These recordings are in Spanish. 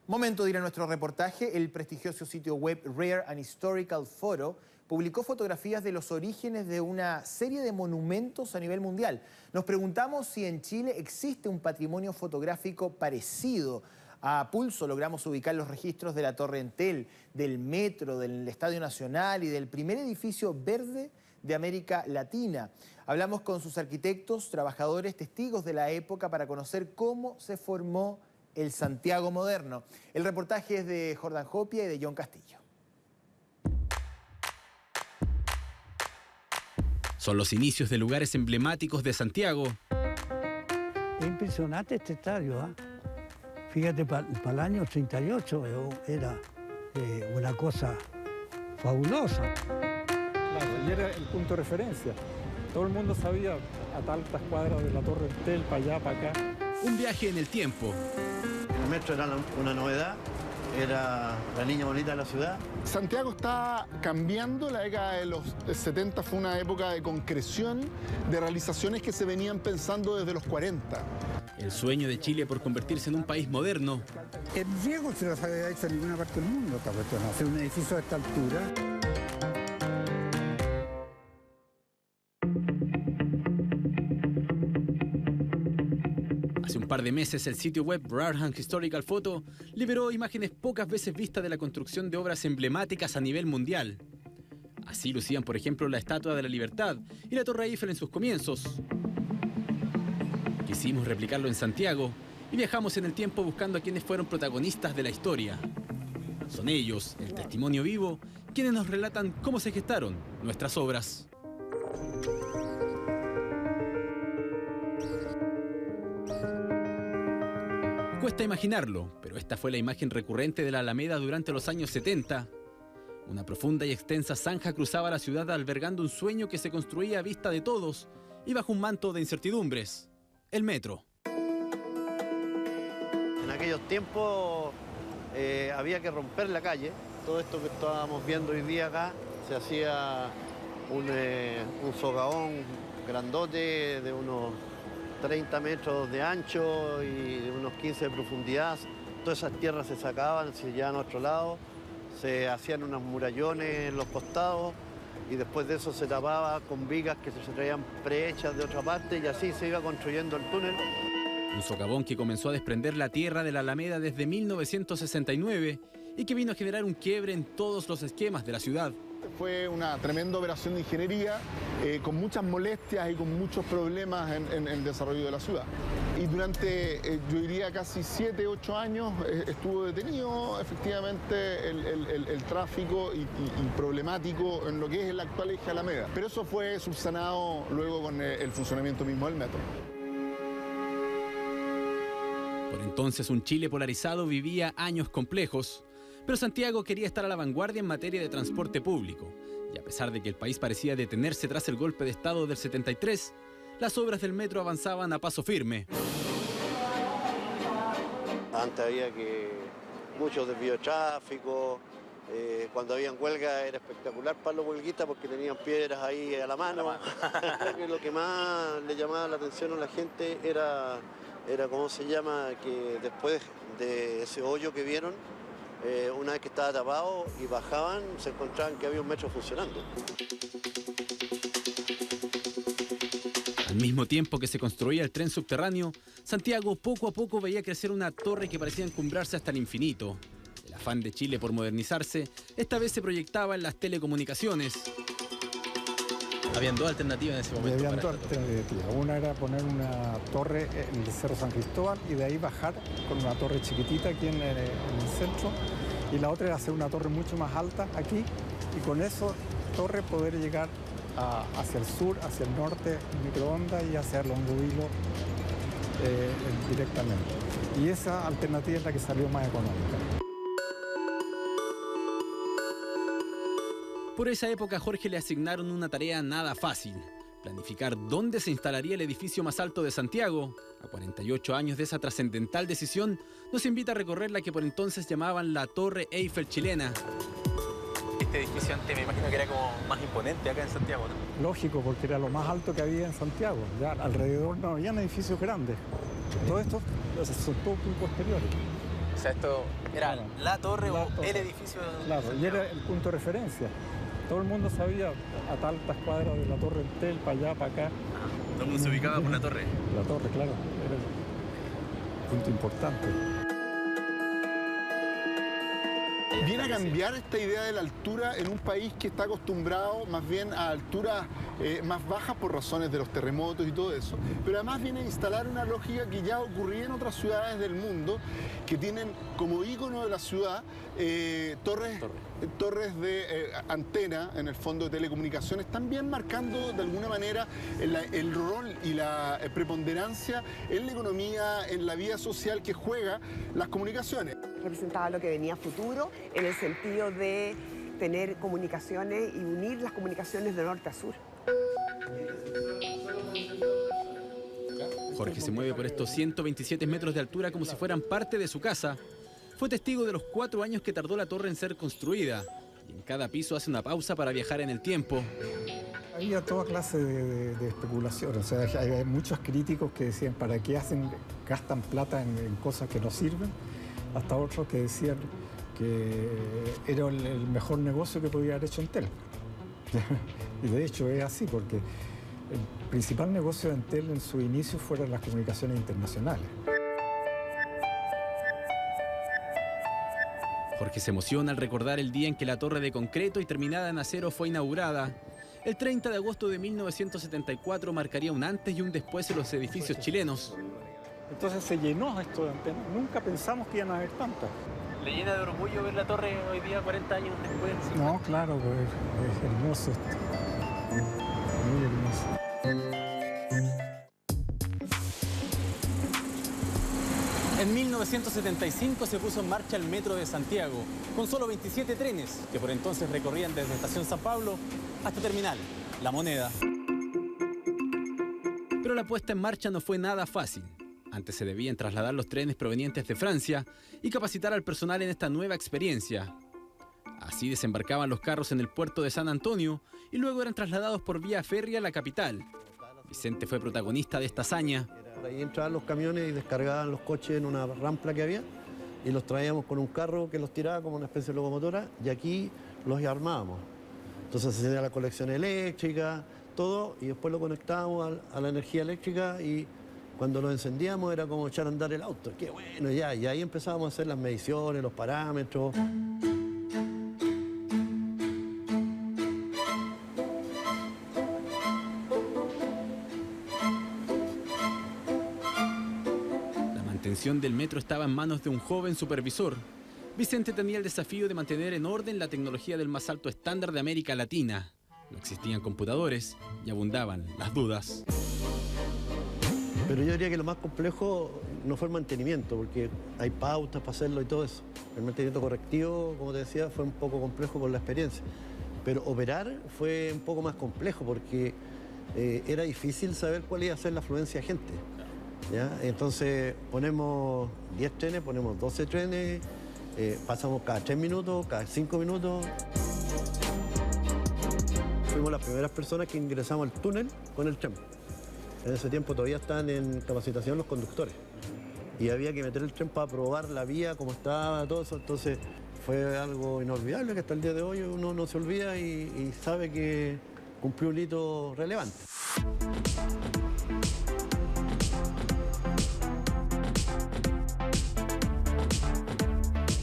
Momento de ir a nuestro reportaje. El prestigioso sitio web Rare and Historical Photo publicó fotografías de los orígenes de una serie de monumentos a nivel mundial. Nos preguntamos si en Chile existe un patrimonio fotográfico parecido. A pulso logramos ubicar los registros de la Torre Entel, del Metro, del Estadio Nacional y del primer edificio verde de América Latina. Hablamos con sus arquitectos, trabajadores, testigos de la época para conocer cómo se formó el Santiago moderno. El reportaje es de Jordan Hopia y de John Castillo. Son los inicios de lugares emblemáticos de Santiago. Es impresionante este estadio, ¿eh? Fíjate, para el año 38 era una cosa fabulosa. Claro, y era el punto de referencia. Todo el mundo sabía a tantas cuadras de la Torre Entel, para allá, para acá. Un viaje en el tiempo. El metro era una novedad, era la niña bonita de la ciudad. Santiago está cambiando, la década de los 70 fue una época de concreción, de realizaciones que se venían pensando desde los 40. El sueño de Chile por convertirse en un país moderno. El riesgo se lo había hecho en ninguna parte del mundo, esta cuestión, hacer un edificio de esta altura. Hace un par de meses el sitio web Rare and Historical Photo liberó imágenes pocas veces vistas de la construcción de obras emblemáticas a nivel mundial. Así lucían, por ejemplo, la Estatua de la Libertad y la Torre Eiffel en sus comienzos. Quisimos replicarlo en Santiago y viajamos en el tiempo buscando a quienes fueron protagonistas de la historia. Son ellos, el testimonio vivo, quienes nos relatan cómo se gestaron nuestras obras. Cuesta imaginarlo, pero esta fue la imagen recurrente de la Alameda durante los años 70. Una profunda y extensa zanja cruzaba la ciudad albergando un sueño que se construía a vista de todos y bajo un manto de incertidumbres: el metro. En aquellos tiempos había que romper la calle. Todo esto que estábamos viendo hoy día acá, se hacía un socavón grandote de unos 30 metros de ancho y de unos 15 de profundidad. Todas esas tierras se sacaban, se llevaban a otro lado, se hacían unos murallones en los costados y después de eso se tapaba con vigas que se traían prehechas de otra parte y así se iba construyendo el túnel. Un socavón que comenzó a desprender la tierra de la Alameda desde 1969 y que vino a generar un quiebre en todos los esquemas de la ciudad. Fue una tremenda operación de ingeniería con muchas molestias y con muchos problemas en el desarrollo de la ciudad. Y durante, yo diría, casi 7, 8 años estuvo detenido efectivamente el tráfico y problemático en lo que es el actual eje Alameda. Pero eso fue subsanado luego con el funcionamiento mismo del metro. Por entonces un Chile polarizado vivía años complejos, pero Santiago quería estar a la vanguardia en materia de transporte público. Y a pesar de que el país parecía detenerse tras el golpe de Estado del 73, las obras del metro avanzaban a paso firme. Antes había muchos desvíos de tráfico. Cuando habían huelga era espectacular para los huelguistas porque tenían piedras ahí a la mano. Creo que lo que más le llamaba la atención a la gente era ¿cómo se llama? Que después de ese hoyo que vieron, una vez que estaba tapado y bajaban, se encontraban que había un metro funcionando. Al mismo tiempo que se construía el tren subterráneo, Santiago poco a poco veía crecer una torre que parecía encumbrarse hasta el infinito. El afán de Chile por modernizarse, esta vez se proyectaba en las telecomunicaciones. Habían dos alternativas en ese momento. Habían dos alternativas. Una era poner una torre en el Cerro San Cristóbal y de ahí bajar con una torre chiquitita aquí en el centro. Y la otra era hacer una torre mucho más alta aquí y con eso torre poder llegar hacia el sur, hacia el norte, microondas y hacia Longuevilo directamente. Y esa alternativa es la que salió más económica. Por esa época a Jorge le asignaron una tarea nada fácil: planificar dónde se instalaría el edificio más alto de Santiago. A 48 años de esa trascendental decisión, nos invita a recorrer la que por entonces llamaban la Torre Eiffel chilena. Este edificio antes me imagino que era como más imponente acá en Santiago, ¿no? Lógico, porque era lo más alto que había en Santiago. Ya alrededor no habían edificios grandes. Todo esto son todos muy posteriores. O sea, esto era Claro. la torre La o torre. el edificio. de Claro, y Santiago. era el punto de referencia. Todo el mundo sabía a tantas cuadras de la torre Entel, para allá, para acá. Todo el mundo se ubicaba por la torre. La torre, claro, era el punto importante. Viene a cambiar esta idea de la altura en un país que está acostumbrado más bien a alturas más bajas por razones de los terremotos y todo eso. Pero además viene a instalar una lógica que ya ocurría en otras ciudades del mundo, que tienen como ícono de la ciudad torres de antena, en el fondo de telecomunicaciones, también marcando de alguna manera el rol y la preponderancia en la economía, en la vida social que juega las comunicaciones. Representaba lo que venía a futuro en el sentido de tener comunicaciones y unir las comunicaciones de norte a sur. Jorge se mueve por estos 127 metros de altura como si fueran parte de su casa. Fue testigo de los 4 años que tardó la torre en ser construida. Y en cada piso hace una pausa para viajar en el tiempo. Había toda clase de especulación. O sea, hay muchos críticos que decían, ¿para qué gastan plata en cosas que no sirven? Hasta otros que decían que era el mejor negocio que podía haber hecho Entel. Y de hecho es así, porque el principal negocio de Entel en su inicio fueron las comunicaciones internacionales. Jorge se emociona al recordar el día en que la torre de concreto y terminada en acero fue inaugurada. El 30 de agosto de 1974 marcaría un antes y un después en los edificios chilenos. Entonces se llenó esto de antenas. Nunca pensamos que iban a haber tantas. ¿Le llena de orgullo ver la torre hoy día, 40 años después? No, claro, pues, es hermoso esto. Muy hermoso. En 1975 se puso en marcha el Metro de Santiago, con solo 27 trenes, que por entonces recorrían desde Estación San Pablo hasta Terminal, La Moneda. Pero la puesta en marcha no fue nada fácil. Antes se debían trasladar los trenes provenientes de Francia y capacitar al personal en esta nueva experiencia. Así desembarcaban los carros en el puerto de San Antonio y luego eran trasladados por vía férrea a la capital. Vicente fue protagonista de esta hazaña. Ahí entraban los camiones y descargaban los coches en una rampla que había y los traíamos con un carro que los tiraba como una especie de locomotora y aquí los armábamos. Entonces se hacía la colección eléctrica, todo, y después lo conectábamos a la energía eléctrica y cuando lo encendíamos era como echar a andar el auto. ¡Qué bueno! Ya, y ahí empezábamos a hacer las mediciones, los parámetros. La mantención del metro estaba en manos de un joven supervisor. Vicente tenía el desafío de mantener en orden la tecnología del más alto estándar de América Latina. No existían computadores y abundaban las dudas. Pero yo diría que lo más complejo no fue el mantenimiento, porque hay pautas para hacerlo y todo eso. El mantenimiento correctivo, como te decía, fue un poco complejo por la experiencia. Pero operar fue un poco más complejo porque era difícil saber cuál iba a ser la afluencia de gente. ¿Ya? Entonces ponemos 10 trenes, ponemos 12 trenes, pasamos cada 3 minutos, cada 5 minutos. Fuimos las primeras personas que ingresamos al túnel con el tren. En ese tiempo todavía estaban en capacitación los conductores. Y había que meter el tren para probar la vía, cómo estaba, todo eso. Entonces fue algo inolvidable que hasta el día de hoy uno no se olvida y sabe que cumplió un hito relevante.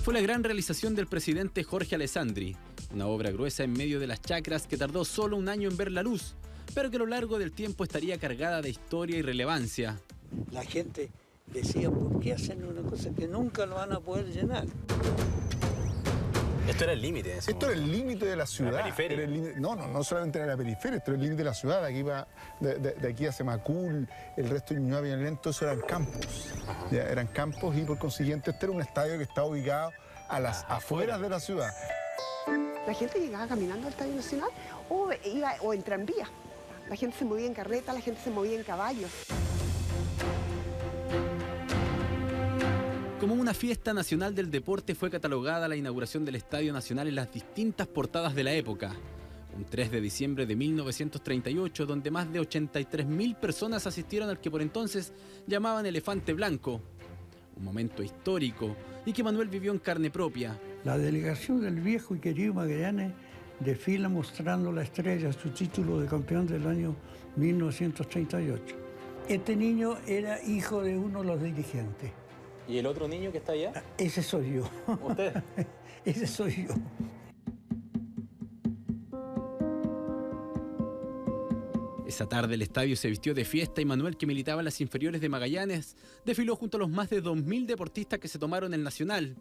Fue la gran realización del presidente Jorge Alessandri, una obra gruesa en medio de las chacras que tardó solo un año en ver la luz, pero que a lo largo del tiempo estaría cargada de historia y relevancia. La gente decía, ¿por qué hacen una cosa que nunca lo van a poder llenar? Esto era el límite. Esto era el límite de la ciudad. La periferia. Era el límite- no solamente era la periferia, esto era el límite de la ciudad. De aquí hacia Macul, el resto de Ñuñoa, Peñalolén, todo eso eran campos. Ya, eran campos y por consiguiente este era un estadio que estaba ubicado a las afueras de la ciudad. La gente llegaba caminando al Estadio Nacional o en tranvía. La gente se movía en carreta, la gente se movía en caballos. Como una fiesta nacional del deporte fue catalogada la inauguración del Estadio Nacional en las distintas portadas de la época. Un 3 de diciembre de 1938, donde más de 83.000 personas asistieron al que por entonces llamaban Elefante Blanco. Un momento histórico y que Manuel vivió en carne propia. La delegación del viejo y querido Magallanes desfila mostrando la estrella, su título de campeón del año 1938. Este niño era hijo de uno de los dirigentes. ¿Y el otro niño que está allá? Ese soy yo. ¿Usted? Ese soy yo. Esa tarde el estadio se vistió de fiesta y Manuel, que militaba en las inferiores de Magallanes, desfiló junto a los más de 2.000 deportistas que se tomaron el Nacional.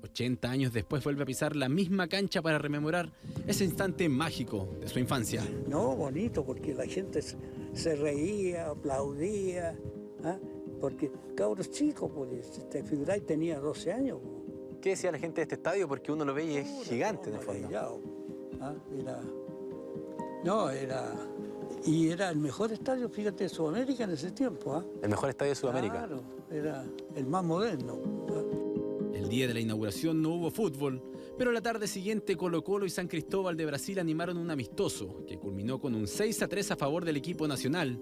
80 años después vuelve a pisar la misma cancha para rememorar ese instante mágico de su infancia. No, bonito, porque la gente se reía, aplaudía, ¿ah? Porque cabros chicos, pues, te figuráis, tenía 12 años. ¿Qué decía la gente de este estadio? Porque uno lo ve y es gigante en el fondo. ¿Ah? Y era el mejor estadio, fíjate, de Sudamérica en ese tiempo. ¿Ah? El mejor estadio de Sudamérica. Claro, era el más moderno. ¿Ah? El día de la inauguración no hubo fútbol, pero la tarde siguiente Colo-Colo y San Cristóbal de Brasil animaron un amistoso que culminó con un 6-3 a favor del equipo nacional.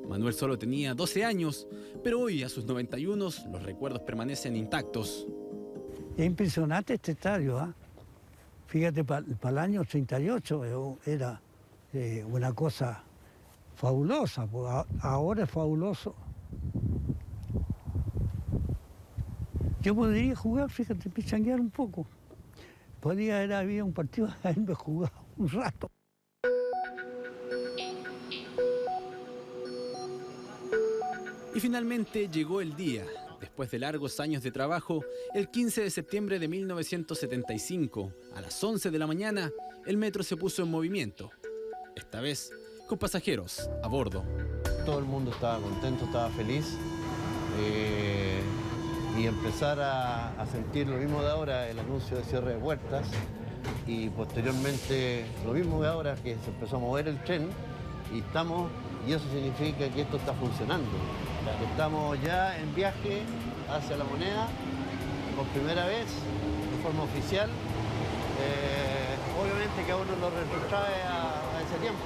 Manuel solo tenía 12 años, pero hoy, a sus 91, los recuerdos permanecen intactos. Es impresionante este estadio, ¿ah? Fíjate, para el año 38 era una cosa fabulosa, pues ahora es fabuloso. Yo podría jugar, fíjate, pichanguear un poco. Había un partido, haberme jugado un rato. Y finalmente llegó el día. Después de largos años de trabajo, el 15 de septiembre de 1975, a las 11 de la mañana, el metro se puso en movimiento. Esta vez, con pasajeros a bordo. Todo el mundo estaba contento, estaba feliz. Y empezar a sentir lo mismo de ahora, el anuncio de cierre de puertas. Y posteriormente, lo mismo de ahora, que se empezó a mover el tren. Y eso significa que esto está funcionando. Estamos ya en viaje hacia La Moneda, por primera vez, de forma oficial. Obviamente que a uno lo retrotrae a ese tiempo.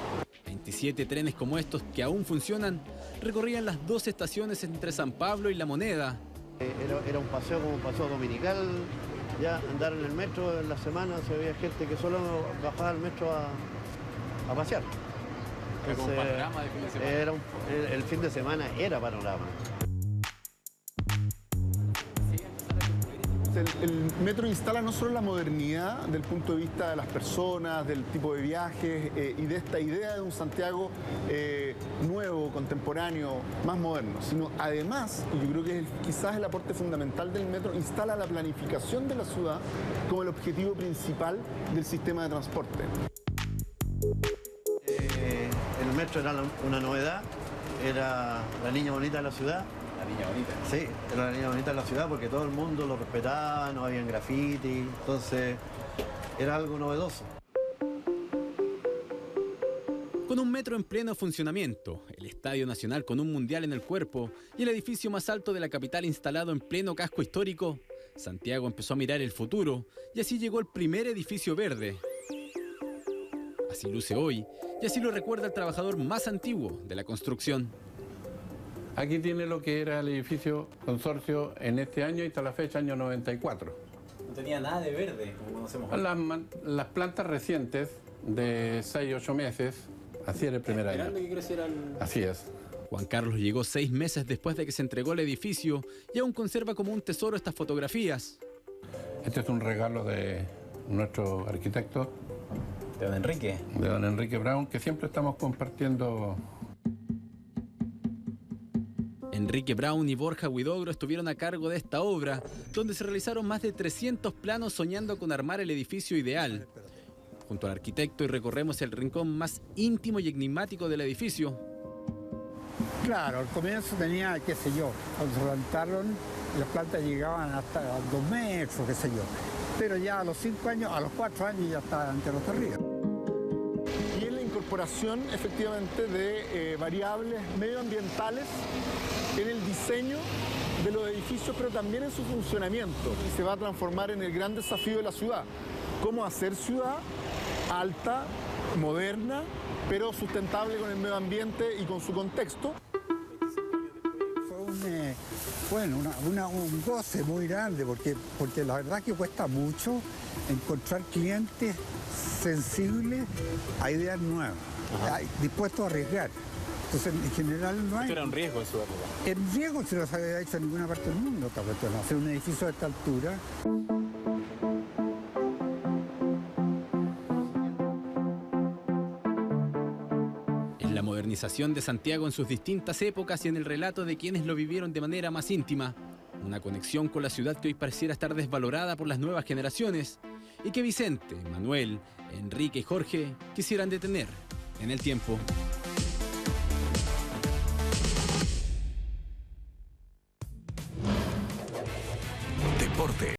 27 trenes como estos, que aún funcionan, recorrían las 2 estaciones entre San Pablo y La Moneda. Era un paseo como un paseo dominical, ya andar en el metro en la semana, se veía gente que solo bajaba al metro a pasear. Entonces, panorama de fin de semana. El fin de semana era panorama. El metro instala no solo la modernidad del punto de vista de las personas, del tipo de viajes y de esta idea de un Santiago nuevo, contemporáneo, más moderno, sino además, y yo creo que quizás el aporte fundamental del metro, instala la planificación de la ciudad como el objetivo principal del sistema de transporte. El metro era una novedad, era la niña bonita de la ciudad. La niña bonita. Sí, era la niña bonita de la ciudad porque todo el mundo lo respetaba, no había graffiti, entonces era algo novedoso. Con un metro en pleno funcionamiento, el Estadio Nacional con un mundial en el cuerpo y el edificio más alto de la capital instalado en pleno casco histórico, Santiago empezó a mirar el futuro y así llegó el primer edificio verde. Así luce hoy y así lo recuerda el trabajador más antiguo de la construcción. Aquí tiene lo que era el edificio consorcio en este año y hasta la fecha, año 94. No tenía nada de verde, como conocemos. Las plantas recientes de 6 8 meses, así era el primer año. Esperando que creciera Así es. Juan Carlos llegó 6 meses después de que se entregó el edificio y aún conserva como un tesoro estas fotografías. Este es un regalo de nuestro arquitecto. ¿De don Enrique? De don Enrique Brown, que siempre estamos compartiendo. Enrique Brown y Borja Huidobro estuvieron a cargo de esta obra, donde se realizaron más de 300 planos soñando con armar el edificio ideal. Junto al arquitecto y recorremos el rincón más íntimo y enigmático del edificio. Claro, al comienzo tenía, qué sé yo, cuando se levantaron, las plantas llegaban hasta 2 metros, qué sé yo. Pero ya a los 5 años, a los 4 años ya estaban entre los arriba. Y en la incorporación, efectivamente, de variables medioambientales en el diseño de los edificios, pero también en su funcionamiento. Y se va a transformar en el gran desafío de la ciudad. Cómo hacer ciudad alta, moderna, pero sustentable con el medio ambiente y con su contexto. Fue Bueno, un goce muy grande porque la verdad que cuesta mucho encontrar clientes sensibles a ideas nuevas, dispuestos a arriesgar. Entonces, en general no hay... Esto era un riesgo en su época. El riesgo se los había hecho en ninguna parte del mundo, esta cuestión. Hacer un edificio de esta altura. Es la modernización de Santiago en sus distintas épocas y en el relato de quienes lo vivieron de manera más íntima. Una conexión con la ciudad que hoy pareciera estar desvalorada por las nuevas generaciones y que Vicente, Manuel, Enrique y Jorge quisieran detener en el tiempo. Deporte.